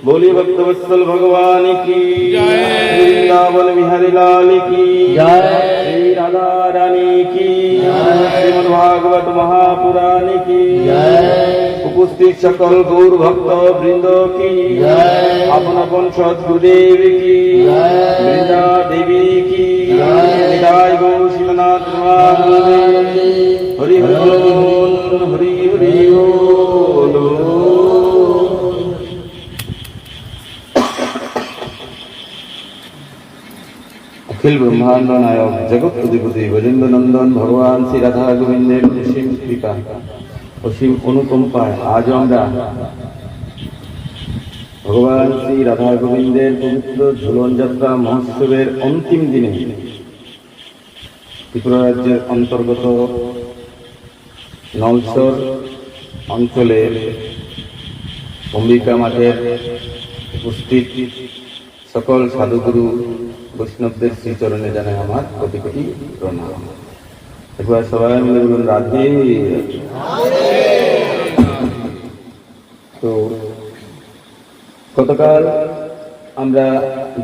बोलिए भक्तवत्सल भगवान की जय, वृंदावन बिहारी लाल की जय, श्री राधा रानी की जय, श्रीमद्भागवत महापुराण की जय, उपस्थित सकल गौर भक्त वृंद की जय, अपन अपन सद्गुरुदेव की जय, वृंदा देवी की जय, निताय गौर शीतनाथ भगवान हरि हरि बोल, हरि हरि बोल। अखिल ब्रह्मांड नायक जगत अधिपति गजेंद्र नंदन भगवान श्री राधा गोविंदेर অসীম কৃপা অসীম অনুকম্পায় আজ আমরা ভগবান শ্রী রাধা গোবিন্দের পবিত্র ঝুলন যাত্রা মহোৎসবের অন্তিম দিনে ত্রিপুরা রাজ্যের অন্তর্গত নলছর অঞ্চলের অম্বিকা মাঠের উপস্থিত সকল সাধুগুরু বৈষ্ণবদের শ্রীচরণে জানাই আমার কোটি কোটি প্রণাম। একবার সবাই মিলে বলুন রাধে। তো গতকাল আমরা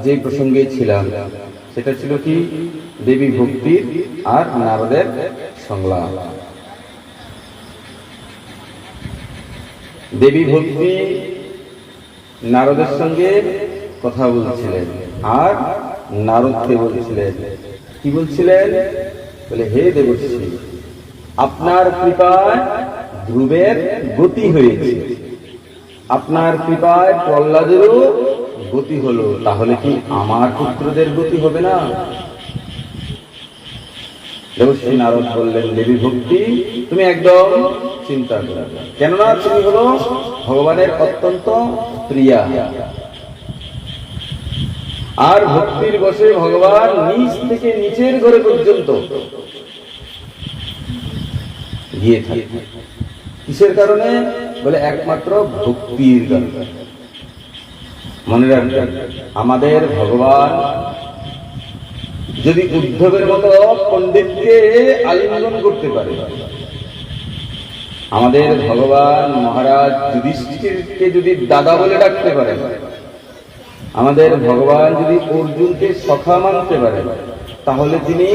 যে প্রসঙ্গে ছিলাম সেটা ছিল কি দেবী ভক্তির আর নারদের সংলাপ। দেবী ভক্তি নারদের সঙ্গে কথা বলছিলেন আর নারদকে বলছিলেন, কি বলছিলেন? বলে হে দেবর্ষি, আপনার কৃপায় ধ্রুবের গতি হয়েছে, আপনার কৃপায় প্রহ্লাদেরও গতি হলো, তাহলে কি আমার পুত্রদের গতি হবে না? দেবর্ষি নারদ বললেন, দেবী ভক্তি তুমি একদম চিন্তা করো, কেননা তুমি হলো ভগবানের অত্যন্ত প্রিয়া, আর ভক্তির বশে ভগবান নিচ থেকে নিচের ঘরে পর্যন্ত গিয়ে থাকে। কিসের কারণে? বলে একমাত্র ভক্তির কারণে। মনে রাখবেন, আমাদের ভগবান যদি উদ্ধবের মতো পণ্ডিতকে আলিঙ্গন করতে পারে, আমাদের ভগবান মহারাজ যুধিষ্ঠিরকে যদি দাদা বলে ডাকতে পারে, আমাদের ভগবান যদি অর্জুনকে সখা মানতে পারে, তাহলে তিনি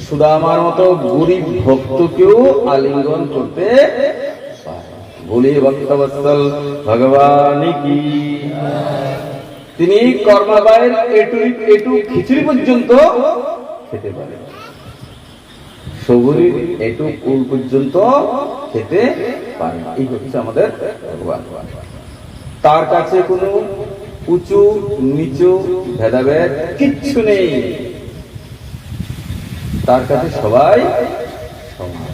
সুদামার মতো গরিব ভক্তকেও আলিঙ্গন করতে পারে। বলি ভক্তবৎসল ভগবান কি। তিনি কর্মাবায়ের এটু খিচুড়ি পর্যন্ত খেতে পারে, সবুরির এটু কুল পর্যন্ত খেতে পারে। এই হচ্ছে আমাদের ভগবান। তার কাছে কোনো উঁচু নিচু ভেদাভেদ কিচ্ছু নেই, তার কাছে সবাই সমান।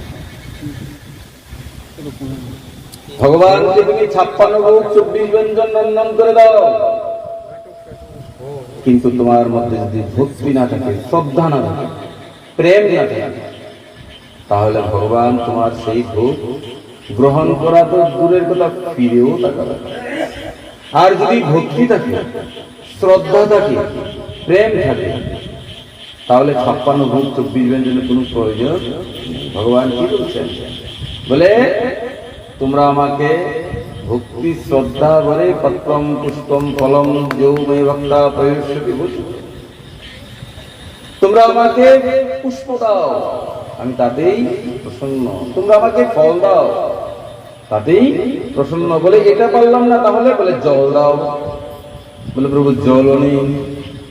ভগবানকে তুমি 56 ভোগ 24 ব্যঞ্জন রন্ধন করে দাও, কিন্তু তোমার মধ্যে যদি ভক্তি না থাকে, শ্রদ্ধা না থাকে, প্রেম না থাকে, তাহলে ভগবান তোমার সেই ভোগ গ্রহণ করা তো দূরের কথা, ফিরেও তাকাবে। আর যদি ভক্তি থাকে, শ্রদ্ধা থাকে, প্রেম থাকে, তাহলে 56 ভোগ 24 ব্যঞ্জনের কোনো প্রয়োজন। ভগবান কি বলছেন? বলে তোমরা আমাকে ভক্তি শ্রদ্ধা বলে পত্রম পুষ্পম ফলম যৌমে ভক্তা প্রয়োজনকে বলি, তোমরা আমাকে পুষ্প দাও, আমি তাতেই প্রসন্ন, তোমরা আমাকে ফল দাও, তাতেই প্রসন্ন। বলে এটা পারলাম না, তাহলে বলে জল দাও। বলে প্রভু জলও নেই,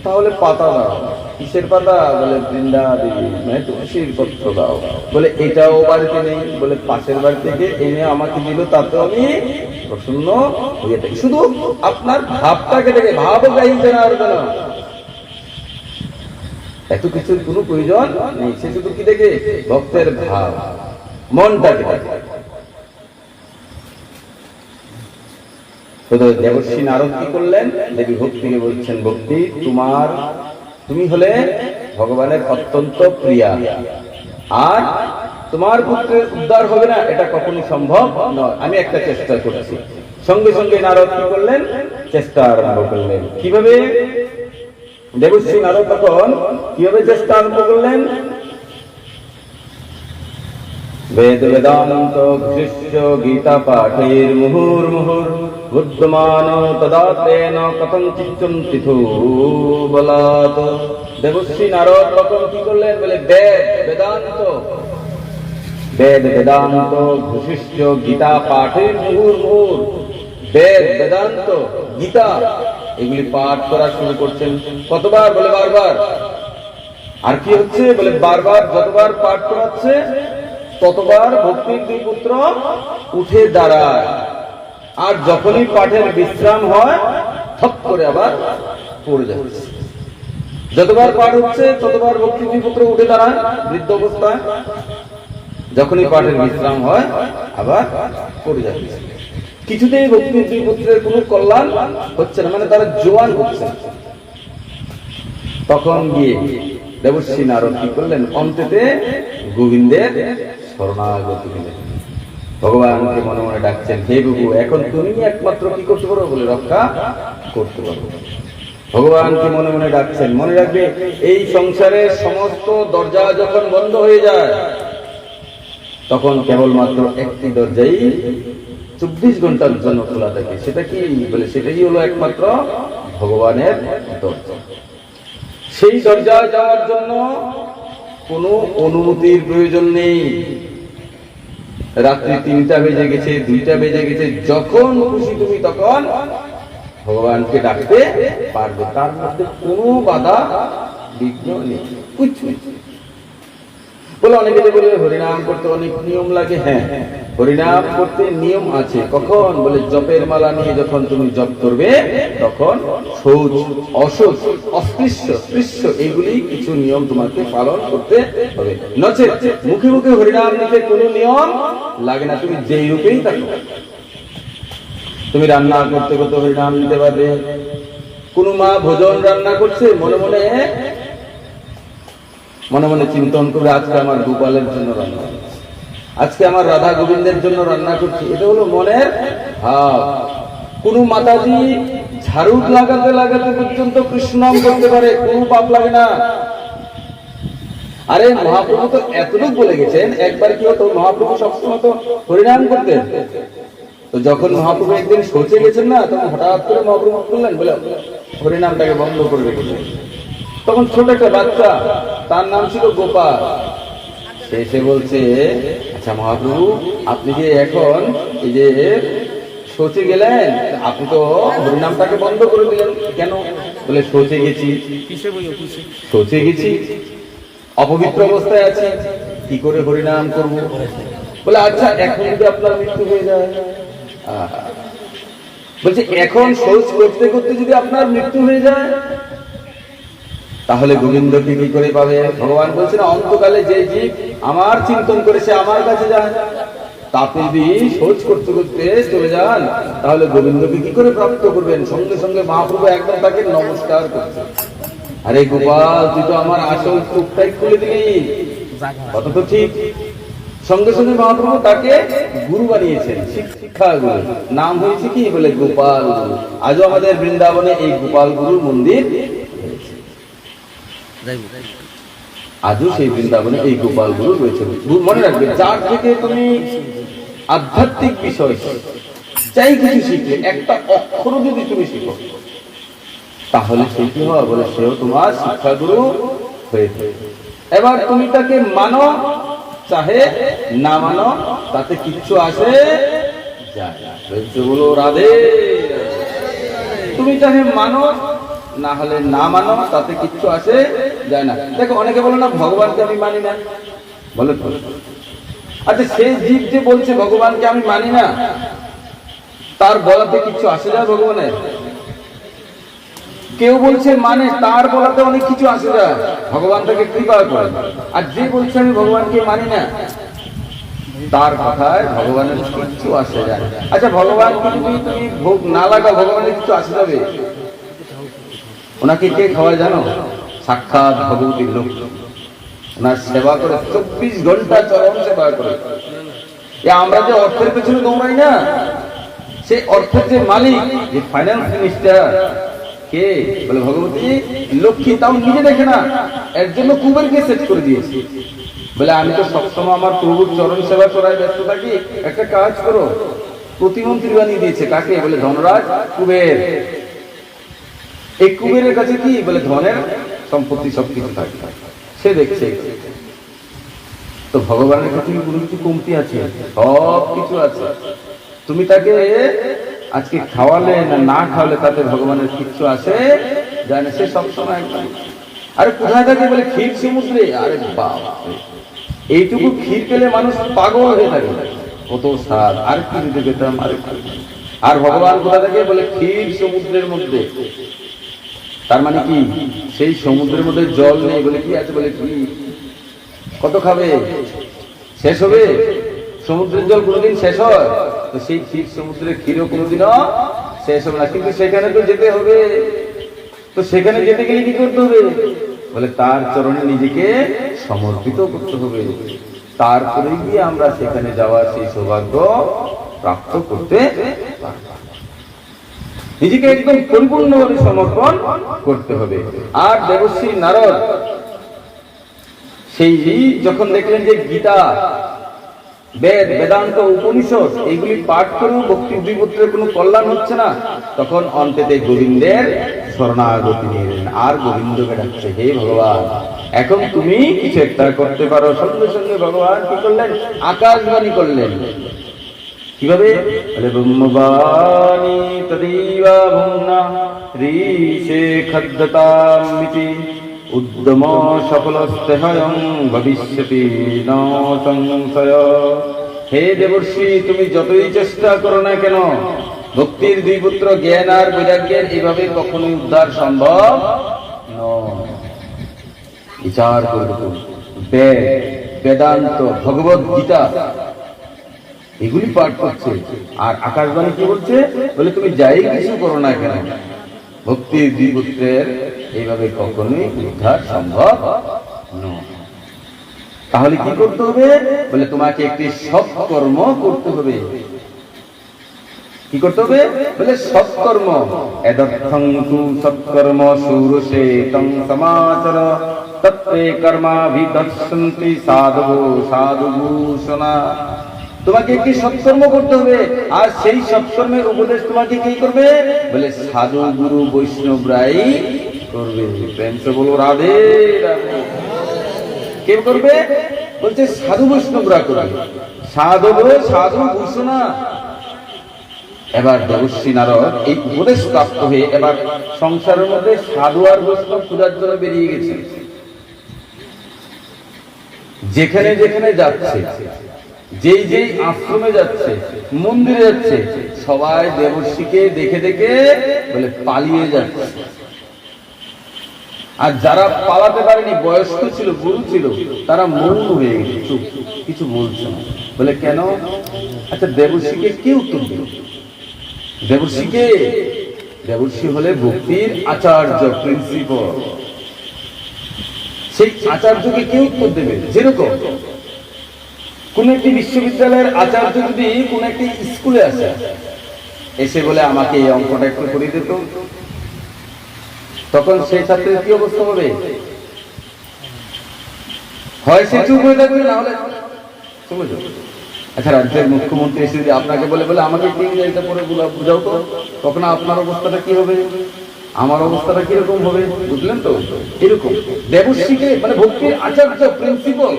তাহলে পাতা দাও। কিসের পাতা? বলে বৃন্দা দেবী মানে তুলসীর পত্র দাও। বলে এটাও বাড়িতে নেই, বলে পাশের বাড়ি থেকে এনে আমাকে দিল, তাতে আমি প্রসন্ন হয়ে থাকি। শুধু আপনার ভাবটাকে দেখে, ভাব গাইতে না আর কেন, এত কিছুর কোনো প্রয়োজন নেই। সে শুধু কি দেখে? ভক্তের ভাব, মনটাকে দেখে। দেবর্ষি নারদ কি করলেন? দেবী ভক্তিকে বলছেন, ভক্তি তুমি হলে ভগবানের অত্যন্ত প্রিয়া, আর তোমার পুত্রের উদ্ধার হবে না এটা কখনো সম্ভব নয়, আমি একটা চেষ্টা করছি। সঙ্গে সঙ্গে নারদ কি করলেন? চেষ্টা আরম্ভ করলেন। কিভাবে? দেবর্ষি নারদ তখন কিভাবে চেষ্টা আরম্ভ করলেন? বেদ বেদান্ত শিষ্য গীতা পাঠের মুহুর মুহুর বুদ্ধমান তদা তেন কথং চিচ্ছন্তিথু বলাত। দেবশ্রী নারদ তখন কি করলেন বলে বেদান্ত ঘোষিষ্ঠ গীতা পাঠের মুহুর্মুহুর বেদান্ত গীতা এগুলি পাঠ করা শুরু করছেন। কতবার বলে বারবার। আর কি হচ্ছে বলে বারবার যতবার পাঠ করাচ্ছে ততবার ভক্তির দুই পুত্র উঠে দাঁড়ায়। আর যখনই পাঠের বিশ্রাম হয় ঠক করে আবার পড়ে যাচ্ছে। যতবার পাঠ হচ্ছে ততবার ভক্তির দুই পুত্র উঠে দাঁড়ায় বৃদ্ধ অবস্থায়। যখনই পাঠের বিশ্রাম হয় আবার পড়ে যাচ্ছে। কিছুতেই ভক্তির দুই পুত্রের কোন কল্যাণ হচ্ছে না, মানে তারা জোয়ান হচ্ছে। তখন গিয়ে দেবশ্রী নারদ কি করলেন, অন্তেতে গোবিন্দের শরণাগতি দিলেন। ভগবানকে মনে মনে ডাকছেন, হে প্রভু এখন তুমি একমাত্র কি করতে পারো বলে রক্ষা করতে পারো। ভগবানকে মনে মনে ডাকছেন। মনে রাখবে এই সংসারের সমস্ত দরজা যখন বন্ধ হয়ে যায় তখন কেবলমাত্র একটি দরজাই 24 ঘন্টার জন্য খোলা থাকে। সেটা কি বলে, সেটাই হলো একমাত্র ভগবানের দরজা। সেই দরজায় যাওয়ার জন্য কোনো অনুমতির প্রয়োজন নেই। রাত্রি 3টা বেজে গেছে, 2টা বেজে গেছে, যখন খুশি তুমি তখন ভগবানকে ডাকতে পারবে। তার মধ্যে কোনো বাধা বিঘ্ন নেই। বলে অনেকে বলে হরিনাম করতে অনেক নিয়ম লাগে। হ্যাঁ, হরিনাম করতে নিয়ম আছে। কখন বলে জপের মালা নিয়ে যখন তুমি জপ করবে তখন শৌচ, অশৌচ, অস্পৃশ্য, স্পৃশ্য এগুলি কিছু নিয়ম তোমাকে পালন করতে হবে। নচেত মুখে মুখে হরিনাম নিতে কোনো নিয়ম লাগে না। তুমি যেই রূপেই থাকো, তুমি রান্না করতে করতে হরিনাম নিতে পারবে। কোন মা ভোজন রান্না করছে, মনে মনে চিন্তন করে আজকে আমার গোপালের জন্য রান্না করছি, আজকে আমার রাধা গোবিন্দের জন্য রান্না করছি, এটা হলো মনের ভাব। কোন মাতাজি ঝাড়ু লাগাতে লাগাতে পর্যন্ত কৃষ্ণ নাম করতে পারে, কোনো পাপ লাগে না। আরে মহাপ্রভু তো এতটুকু বলে গেছেন, একবার কি হতো মহাপ্রভু সবসময় তো হরিনাম করতেন। তো যখন মহাপ্রভু একদিন সোচে গেছেন না, তখন হঠাৎ করে মহাপ্রভু করলেন বলে হরিনামটাকে বন্ধ করে রেখেছেন। তখন ছোট একটা বাচ্চা, তার নাম ছিল গোপাল, সে এসে বলছে, আচ্ছা মহাপ্রভু আপনি যে এখন এই যে সোচে গেলেন, আপনি তো হরিনামটাকে বন্ধ করে দিলেন কেন? বলে সোচে গেছি, অপবিত্র অবস্থায় আছি, কি করে হরিনাম করব? বলে আচ্ছা এখন যদি আপনার মৃত্যু হয়ে যায়? বলছে এখন শৌচ করতে করতে যদি আপনার মৃত্যু হয়ে যায় তাহলে গোবিন্দকে কি করে পাবে? ভগবান বলছেন অন্তকালে যে জীব আমার চিন্তন করে সে আমার কাছে যায়, তা আপনি যদি শৌচ করতে করতে চলে যান তাহলে গোবিন্দকে কি করে প্রাপ্ত করবেন? সঙ্গে সঙ্গে মহাপ্রভু একদম তাকে নমস্কার করছে, আরে গোপাল তুই তো আমার আসল চোখটাই খুলে দিলি, কত তো ঠিক। সঙ্গে সঙ্গে মহাপ্রভু তাকে গুরু বানিয়েছেন, শিক্ষা গুরু, নাম হয়েছে কি বলে গোপাল গুরু। আজও আমাদের বৃন্দাবনে এই গোপাল গুরুর মন্দির, আজও সেই বৃন্দাবনে এই গোপাল গুরু রয়েছে। মনে রাখবে, যার থেকে তুমি আধ্যাত্মিক বিষয় চাই কিছু শিখলে, একটা অক্ষর যদি তুমি শিখো তাহলে সেই কি হয় বলে সেও তোমার শিক্ষাগুরু হয়ে থাকে। এবার তুমি তাকে মানো চাহে না মানো তাতে কিচ্ছু আসে যায় না। বলো রাধে। তুমি চাহে মানো না হলে না মানো তাতে কিচ্ছু আসে যায় না। দেখো অনেকে বলে না ভগবানকে আমি মানি না, বলে আচ্ছা সেই জীব যে বলছে ভগবানকে আমি মানি না, তার বলাতে কিচ্ছু আসে যায় ভগবানের? কেউ বলছে মানে, তার বলাতে অনেক কিছু আসে যায়, ভগবান তাকে কৃপা করে। আর যে বলছে আমি ভগবানকে মানি না, তার কথায় ভগবানের কিচ্ছু আসে যায়। আচ্ছা ভগবানকে যদি তুমি ভোগ না লাগাও ভগবানের কিছু আসে যাবে? ওনাকে কে খাওয়ায় জানো? সাক্ষাৎ ভগবতীর লোক, ওনার সেবা করে 24 ঘন্টা চরম সেবা করে। আমরা যে অর্থের পেছনে দৌড়াই না, সেই অর্থের যে মালিক, যে ফাইন্যান্স মিনিস্টার কে বলে ভগবতী লক্ষ্মী, তাও নিজে দেখে না, এর জন্য কুবেরকে সেট করে দিয়েছে। বলে আমি তো সবসময় আমার প্রভুর চরণ সেবা করায় ব্যস্ত থাকি, একটা কাজ করো প্রতিমন্ত্রী বানিয়ে দিয়েছে। কাকে? বলে ধনরাজ কুবের। এই কুবেরের কাছে কি বলে ধনের সম্পত্তি সবকিছু থাকে, সে দেখছে। তো ভগবানের কাছে কোনো কিছু কমতি আছে? সব কিছু আছে। তুমি তাকে আজকে খাওয়ালে না না খাওয়ালে তাতে ভগবানের কিচ্ছু আসে জানে, সে সবসময় একদম। আরে কোথায় থাকে? বলে ক্ষীর সমুদ্রে। আরে বাবা, এইটুকু ক্ষীর পেলে মানুষ পাগল হয়ে থাকে, কত স্বাদ, আর কি দিতে পেতাম। আর ভগবান কোথা থেকে? বলে ক্ষীর সমুদ্রের মধ্যে। তার মানে কি? সেই সমুদ্রের মধ্যে জল নেই বলে কি আছে? বলে কি কত খাবে? শেষ হবে? সমুদ্রের জল কোনোদিন শেষ হয়? তো সেই ক্ষীর সমুদ্রের ক্ষীরও কোনোদিনও শেষ হবে না। কিন্তু সেখানে তো যেতে হবে। তো সেখানে যেতে গেলে কি করতে হবে? বলে তার চরণে নিজেকে সমর্পিত করতে হবে। তারপরে গিয়ে আমরা সেখানে যাওয়ার সেই সৌভাগ্য প্রাপ্ত করতে পারব। নিজেকে একদম পরিপূর্ণভাবে সমর্পণ করতে হবে। আর দেবশ্রী নারদ সেই যখন দেখলেন যে গীতা, বেদ, বেদান্ত, উপনিষদ এইগুলি পাঠ করেও ভক্তি দুইপুত্রের কোনো কল্যাণ হচ্ছে না, তখন অন্তেতে গোবিন্দের শরণাগতি নিলেন। আর গোবিন্দকে ডাকছে, হে ভগবান, এখন তুমি কিছু একটা করতে পারো। সঙ্গে সঙ্গে ভগবান কি করলেন? আকাশবাণী করলেন। কিভাবে? বলে ব্রহ্মবাণী তদৈবা ভুম্না ঋষে খদ্দতামিতি উদ্যম সফলস্তেহয়ং ভবিষ্যতি ন সংশয়। হে দেবর্ষি, তুমি যতই চেষ্টা করো না কেন, ভক্তির দুই পুত্র জ্ঞান আর বৈরাগ্যের এইভাবে কখনোই উদ্ধার সম্ভব নয়। বিচার করবে তুমি। বেদ, বেদান্ত, ভগবত গীতা এগুলি পাঠ করছে, আর আকাশবাণী কি বলছে? বলে তুমি যাই কিছু করো না কেন, ভক্তির দুই পুত্রের এইভাবে কখনোই উদ্ধার সম্ভব নয়। তাহলে কি করতে হবে? বলে তোমাকে একটি সৎকর্ম করতে হবে। কি করতে হবে? বলে সৎকর্ম। এদর্থং তু সৎকর্ম সুরসে তং সমাচর তত্রে কর্মাভিদর্শন্তি সাধু সাধুভূষণা। তোমাকে একটি সৎকর্ম করতে হবে, আর সেই সৎকর্মের উপদেশ তোমাকে কি করবে? বলে সাধু গুরু বৈষ্ণবরাই করবে। প্রেম সে বলো রাধে রাধে। কে করবে? বলছে সাধু বৈষ্ণবরা করবে। সাধু সাধু ভূষণা। এবার দেবশ্রী নারদ এই উপদেশ প্রাপ্ত হয়ে এবার সংসারের মধ্যে সাধু আর বৈষ্ণব খোঁজার জন্য বেরিয়ে গেছে। যেখানে যেখানে যাচ্ছে, যেই যেই আশ্রমে যাচ্ছে, মন্দিরে যাচ্ছে, সবাই দেবর্ষিকে দেখে দেখে বলে পালিয়ে যাচ্ছে। আর যারা পালাতে পারেনি, বয়স্ক ছিল, গুরু ছিল, তারা মৌন হয়ে গেছে, চুপ, কিছু বলছে না। বলে কেন? আচ্ছা, দেবর্ষিকে কে উত্তর দিল? দেবর্ষিকে? দেবর্ষি হলে ভক্তির আচার্য, প্রিন্সিপাল। সেই আচার্যকে কে উত্তর দেবে? যেরকম কোন একটি বিশ্ববিদ্যালয়ের আচার্য যদি কোন একটি স্কুলে আসে, এসে বলে আমাকে এই অঙ্কটা একটু করে দিত, তখন সেই ছাত্রের কি অবস্থা হবে? হয় সে চুপ হয়ে থাকবে, না হলে চলে যাবে। আচ্ছা, রাজ্যের মুখ্যমন্ত্রী এসে যদি আপনাকে বলে বলে আমাকে কি এটা পরে বুঝাও তো, তখন আপনার অবস্থাটা কি হবে? আমার অবস্থাটা কিরকম হবে? বুঝলেন তো? এরকম দেবশ্রীকে মানে ভক্তির আচার্য, প্রিন্সিপাল,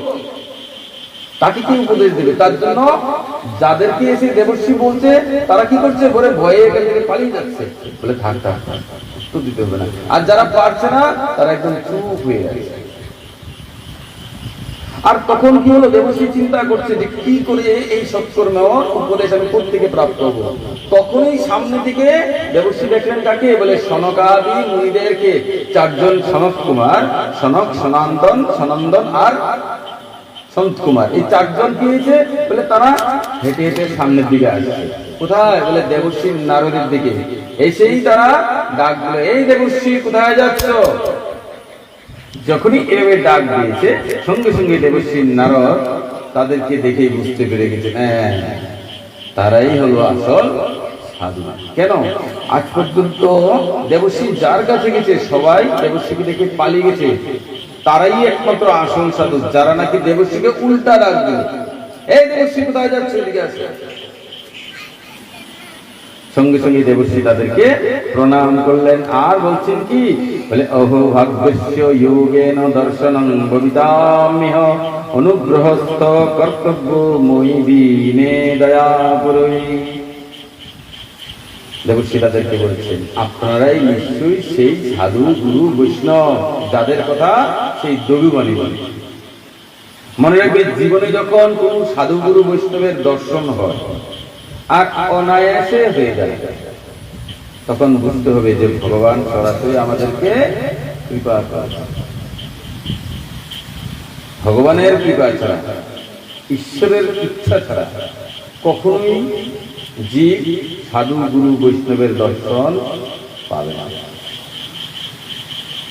তাকে কি উপদেশ দেবে? তার জন্য যাদেরকে এসে দেবশ্রী বলছে, তারা কি করছে? বলে ভয়ে এখান থেকে পালিয়ে যাচ্ছে। বলে থাক থাক, উত্তর দিতে হবে না। আর যারা পারছে না, তারা একদম চুপ হয়ে যাচ্ছে। আর তখন কি হলো? দেবশ্রী চিন্তা করছে যে কি করে এই সৎকর্ম উপদেশ আমি কোত্থেকে প্রাপ্ত হবো। তখনই সামনে দিকে দেবশ্রী দেখলেন কাকে? বলে সনকাদি মুনিদেরকে, চারজন, সনক কুমার, সনক, সনাতন, সনন্দন আর সন্ত কুমার। এই চারজন কি হয়েছে? বলে তারা হেঁটে হেঁটে সামনের দিকে আসছে। কোথায়? বলে দেবশ্রী নারদের দিকে। এসেই তারা ডাক দিল, এই দেবশ্রী কোথায় যাচ্ছ? যখনই এভাবে ডাক দিয়েছে, সঙ্গে সঙ্গে দেবশ্রী নারদ তাদেরকে দেখেই বুঝতে পেরে গেছে, হ্যাঁ, তারাই হলো আসল সাধু। কেন? আজ পর্যন্ত দেবশ্রী যার কাছে গেছে, সবাই দেবশ্রীকে দেখে পালিয়ে গেছে। তারাই একমাত্র আসল সাধু, যারা নাকি দেবশ্রীকে উল্টা ডাক দিল, এই দেবশ্রী কোথায় যাচ্ছে, এদিকে আসো। সঙ্গে সঙ্গে দেবশ্রী তাদেরকে প্রণাম করলেন আর বলছেন কি বলে অহো ভাগ্যস্য যোগেন দর্শনং ভবিতাম্যহ অনুগ্রহস্থ কর্তব্য মই দীনে দয়াপুরৈ। দেবশ্রী তাদেরকে বলছেন আপনারাই নিশ্চয়ই সেই সাধু গুরু বৈষ্ণব যাদের কথা সেই দবিবাণী বলে। মনে রাখবে জীবনে যখন কোন সাধু গুরু বৈষ্ণবের দর্শন হয় আর অনায়াসে হয়ে যায় তখন বুঝতে হবে যে ভগবান সরাসরি আমাদেরকে কৃপা করে। ভগবানের কৃপা ছাড়া ঈশ্বরের ইচ্ছা ছাড়া কখনোই জীব সাধু গুরু বৈষ্ণবের দর্শন পাবে না,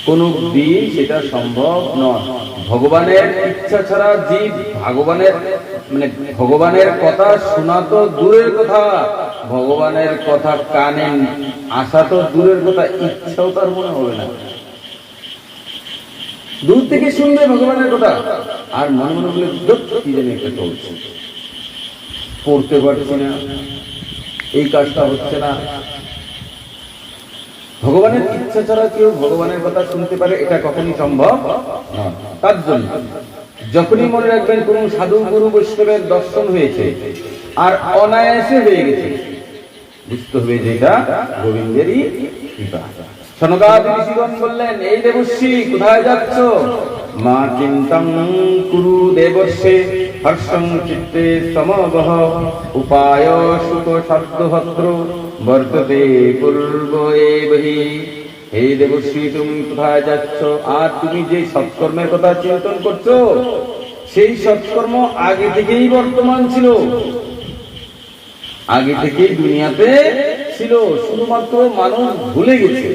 কোন দিন সেটা সম্ভব নয়। ভগবানের ইচ্ছা ছাড়া জীব ভগবানের কথা শোনা তো দূরের কথা, ভগবানের কথা কানে আসা তো দূরের কথা, ইচ্ছাও তার মনে হবে না। দূর থেকে শুনবে ভগবানের কথা আর মনে মনে বলে কি জানি একটা চলছে, পড়তে পারছি না, এই কাজটা হচ্ছে না। ভগবানের ইচ্ছা ছাড়া কেউ ভগবানের কথা শুনতে পারে এটা কখনই সম্ভব নয়। তার জন্য যখনই মনে রাখবেন কোন সাধু গুরু বৈষ্ণবের দর্শন হয়েছে আর অনায়াসে হয়ে গেছে বুঝতে হবে যে এটা গোবিন্দেরই কৃপা। সনকাদি ঋষিগণ বললেন এই দেবশ্রী কোথায় যাচ্ছ? মা চিন্তং কুরু দেবস্যে হর্ষং চিত্তে সমবহ উপায় সুখ শব্দভদ্র বর্ততে পূর্ব এবহি। হে দেবশ্রী তুমি কোথায় যাচ্ছ? আর তুমি যে সৎকর্মের কথা চিন্তন করছো সেই সৎকর্ম আগে থেকেই বর্তমান ছিল, আগে থেকেই দুনিয়াতে ছিল, শুধুমাত্র মানুষ ভুলে গেছে।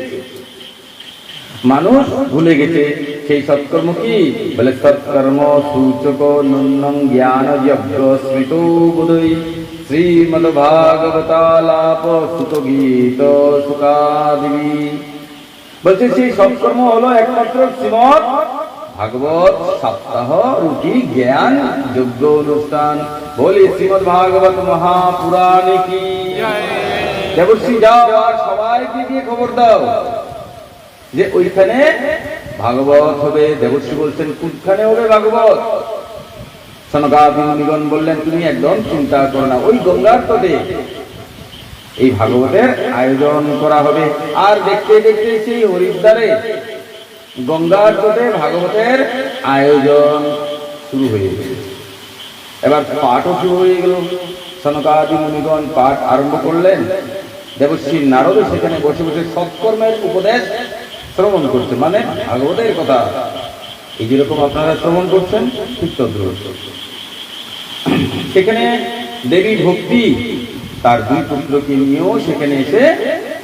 মানুষ ভুলে গেছে সেই সৎকর্ম কি বলে সৎকর্ম সূচক নুন্নং জ্ঞান যজ্ঞ স্মৃত বোধই শ্রীমদ ভাগবতালাপ সুত গীত সুকাদিবি। বলছে সেই সৎকর্ম হলো একমাত্র শ্রীমদ ভাগবত সপ্তাহ রূপী জ্ঞান যজ্ঞ অনুষ্ঠান। বলি শ্রীমদ ভাগবত মহাপুরাণে কি দেবশ্রী যাও আর সবাইকে দিয়ে খবর দাও যে ওইখানে ভাগবত হবে। দেবশ্রী বলছেন কোনখানে হবে ভাগবত? সনকাদি মুনিগণ বললেন তুমি একদম চিন্তা করো না, ওই গঙ্গার তটে এই ভাগবতের আয়োজন করা হবে। আর দেখতে দেখতে সেই হরিদ্বারে গঙ্গার তটে ভাগবতের আয়োজন শুরু হয়ে গেল। এবার পাঠও শুরু হয়ে গেল। সনকাদি মুনিগণ পাঠ আরম্ভ করলেন। দেবশ্রী নারদ সেখানে বসে বসে সৎকর্মের উপদেশ শ্রবণ করছে, মানে ভাগবতের কথা এই যেরকম আপনারা শ্রবণ করছেন ঠিক তদ্রুপ। সেখানে দেবী ভক্তি তার দুই পুত্রকে নিয়েও সেখানে এসে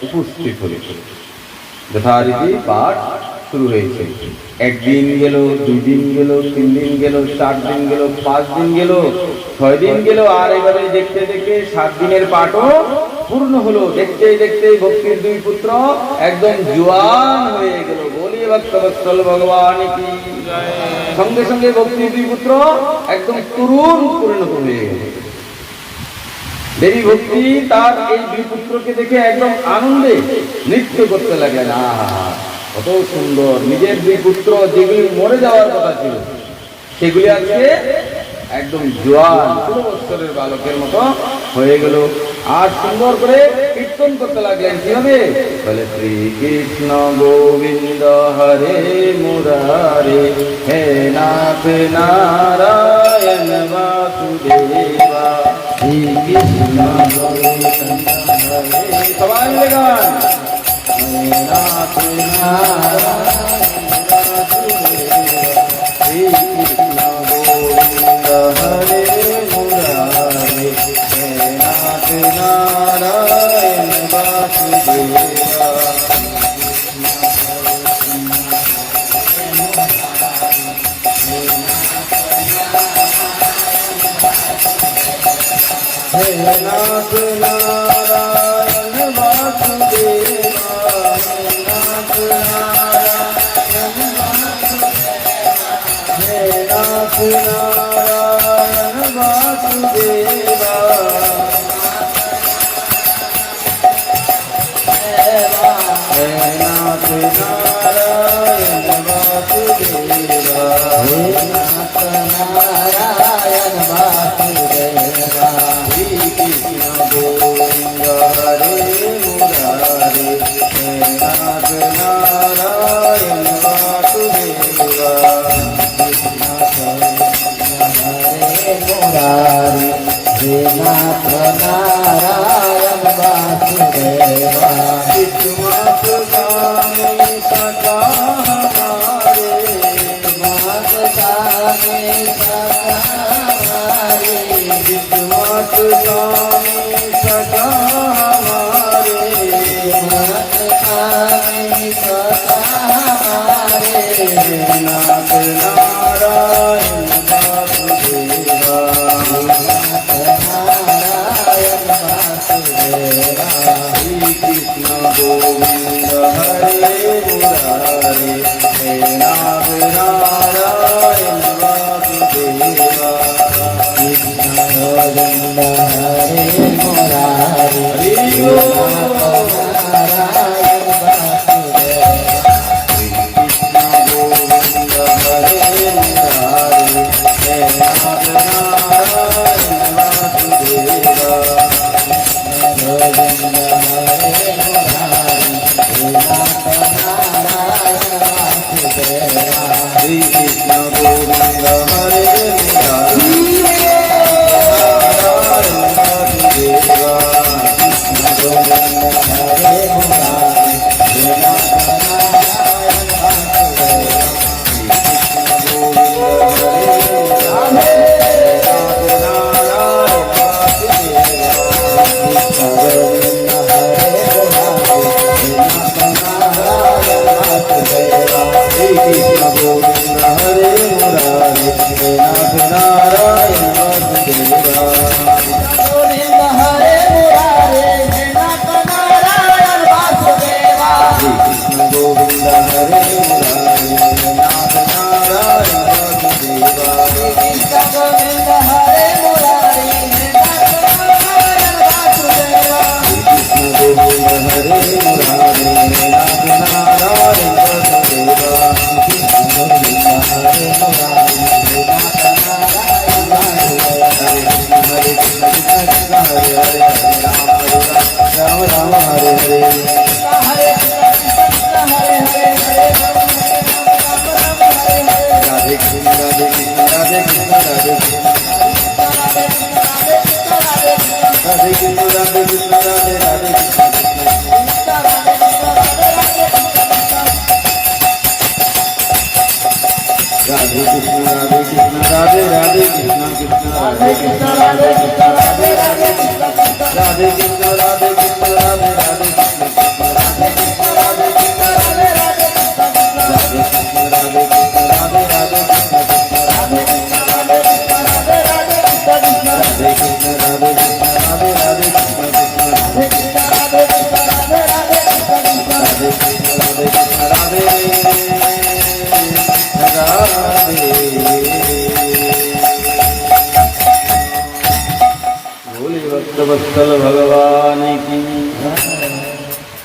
উপস্থিত হয়েছে। যথারীতি পাঠ শুরু হয়েছে। একদিন গেল, 2 দিন গেল, 3 দিন গেল, 4 দিন গেল, 5 দিন গেল, 6 দিন গেল, আর এবারে দেখতে দেখতে 7 দিনের পাঠও পূর্ণ হলো। দেখতে দেখতে ভক্তির দুই পুত্র একদম জোয়ান হয়ে গেল। বলি ভক্তবৎসল ভগবান কি। সঙ্গে সঙ্গে ভক্তির দুই পুত্র একদম তরুণ পরিণত হয়ে গেল। দেবী ভক্তি তার এই দুই পুত্রকে দেখে একদম আনন্দে নৃত্য করতে লাগলেন। কত সুন্দর! নিজের দুই পুত্র যেগুলি মরে যাওয়ার কথা ছিল সেগুলি আজকে একদম জোয়ান 16 বছরের বালকের মতো হয়ে গেল। আর সুন্দর করে কীর্তন করতে লাগলেন। কি হবে বলে শ্রীকৃষ্ণ গোবিন্দ হরে মুরারে হে নাথ নারায়ণ বাসুদেবা। শ্রীকৃষ্ণ গোবিন্দ হরে, সবাই মিলে গান। নাথ নারায়ণ বাসুদেবা শ্রীকৃষ্ণ গোবিন্দ হরে মুরারে হে নাথ নারায়ণ বাসুদেবা। হে নাথ নারায়ণ বাসুদেবা, হে নাথ নারায়ণ বাসুদেবা, হে নাথ নারায়ণ বাসুদেবা। नाथ नारायण वासुदेवा श्री कृष्ण गोविंद हरे मुरारे हे नाथ नारायण वासुदेवा कृष्ण गोविंद हरे मुरारे हरि ভক্তবৎসল ভগবান কি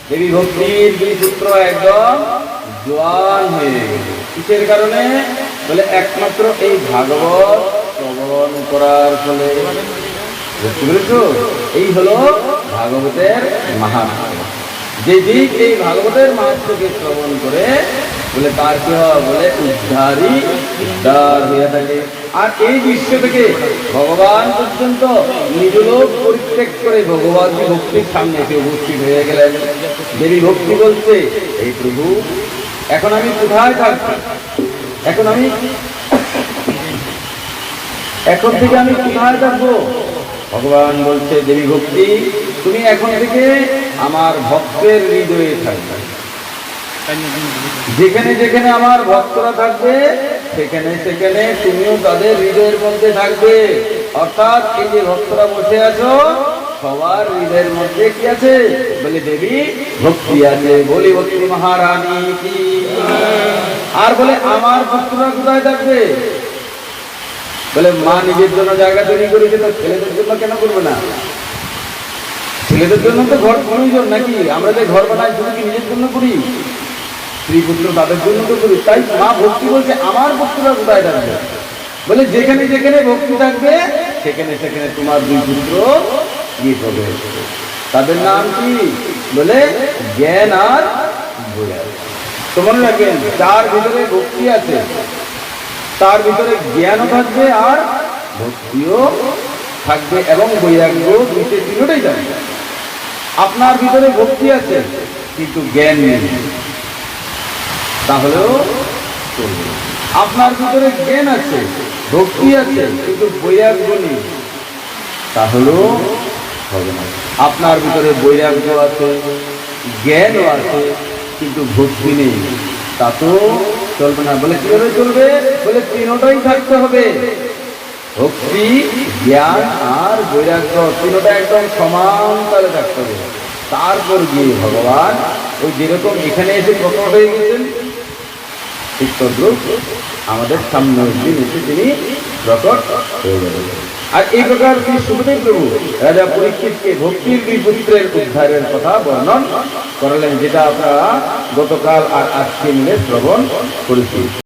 দেবী ভক্তির দুই পুত্র একদম জোয়ান হয়ে কিসের কারণে বলে একমাত্র এই ভাগবত শ্রবণ করার ফলে। বুঝতে পেরেছো? এই হলো ভাগবতের মাহাত্ম্য। যে দিক এই ভাগবতের মাহাত্ম্যকে শ্রবণ করে বলে তার কি হয় বলে উদ্ধার হয়ে থাকে। আর এই বিশ্ব থেকে ভগবান পর্যন্ত নিজলোক পরিত্যাগ করে ভগবান ভক্তির সামনে এসে উপস্থিত হয়ে গেলেন। দেবী ভক্তি বলছে এই প্রভু এখন আমি কোথায় থাকবো, এখন থেকে আমি কোথায় থাকবো? ভগবান বলছে দেবী ভক্তি তুমি এখন থেকে আমার ভক্তের হৃদয়ে থাকবে। যেখানে যেখানে আমার ভক্তরা থাকবে সেখানে সেখানে তুমিও তাদের হৃদয়ের মধ্যে থাকবে। অর্থাৎ এই যে ভক্তরা বসে আছো সবার হৃদয়ের মধ্যে কি আছে বলে দেবী ভক্তি আছে। বলি ভক্তি মহারানী কি। আর বলে আমার ভক্তরা কোথায় থাকবে বলে মা নিজের জন্য জায়গা তৈরি করেছে তো ছেলেদের জন্য কেন করবে না? ছেলেদের জন্য তো ঘর প্রয়োজন নাকি? আমরা যে ঘর বানাই শুধু কি নিজের জন্য করি? স্ত্রী পুত্র তাদের জন্য তো করি। তাই মা ভক্তি বলছে আমার ভক্তরা কোথায় থাকবে বলে যেখানে যেখানে ভক্তি থাকবে সেখানে সেখানে তোমার দুই পুত্র গিয়ে হবে। তাদের নাম কি বলে জ্ঞান আর বৈরাগ্য। তো মনে রাখবেন যার ভিতরে ভক্তি আছে তার ভিতরে জ্ঞানও থাকবে আর ভক্তিও থাকবে এবং বৈরাগ্য তিনটাই থাকবে। আপনার ভিতরে ভক্তি আছে কিন্তু জ্ঞান নেই তাহলেও চলবে। আপনার ভিতরে জ্ঞান আছে ভক্তি আছে কিন্তু বৈরাগ্য নেই তাহলেও হবে না। আপনার ভিতরে বৈরাগ্য আছে জ্ঞানও আছে কিন্তু ভক্তি নেই, তা তো চলবে না। বলে কিভাবে চলবে? বলে তিনটাই থাকতে হবে, ভক্তি, জ্ঞান আর বৈরাগ্য, তিনটা একদম সমান তালে থাকতে হবে। তারপর গিয়ে ভগবান ওই যেরকম এখানে এসে প্রকট হয়ে গেছেন, ঠিক তদ্রূপ আমাদের সামনে দিন এসে তিনি প্রকট হয়ে যাবেন। আর এই প্রকার শ্রী সুখদেব প্রভু রাজা পরীক্ষিতকে ভক্তির দুই পুত্রের উদ্ধারের কথা বর্ণন করালেন, যেটা আপনারা গতকাল আর আজকে মিলে শ্রবণ করেছি।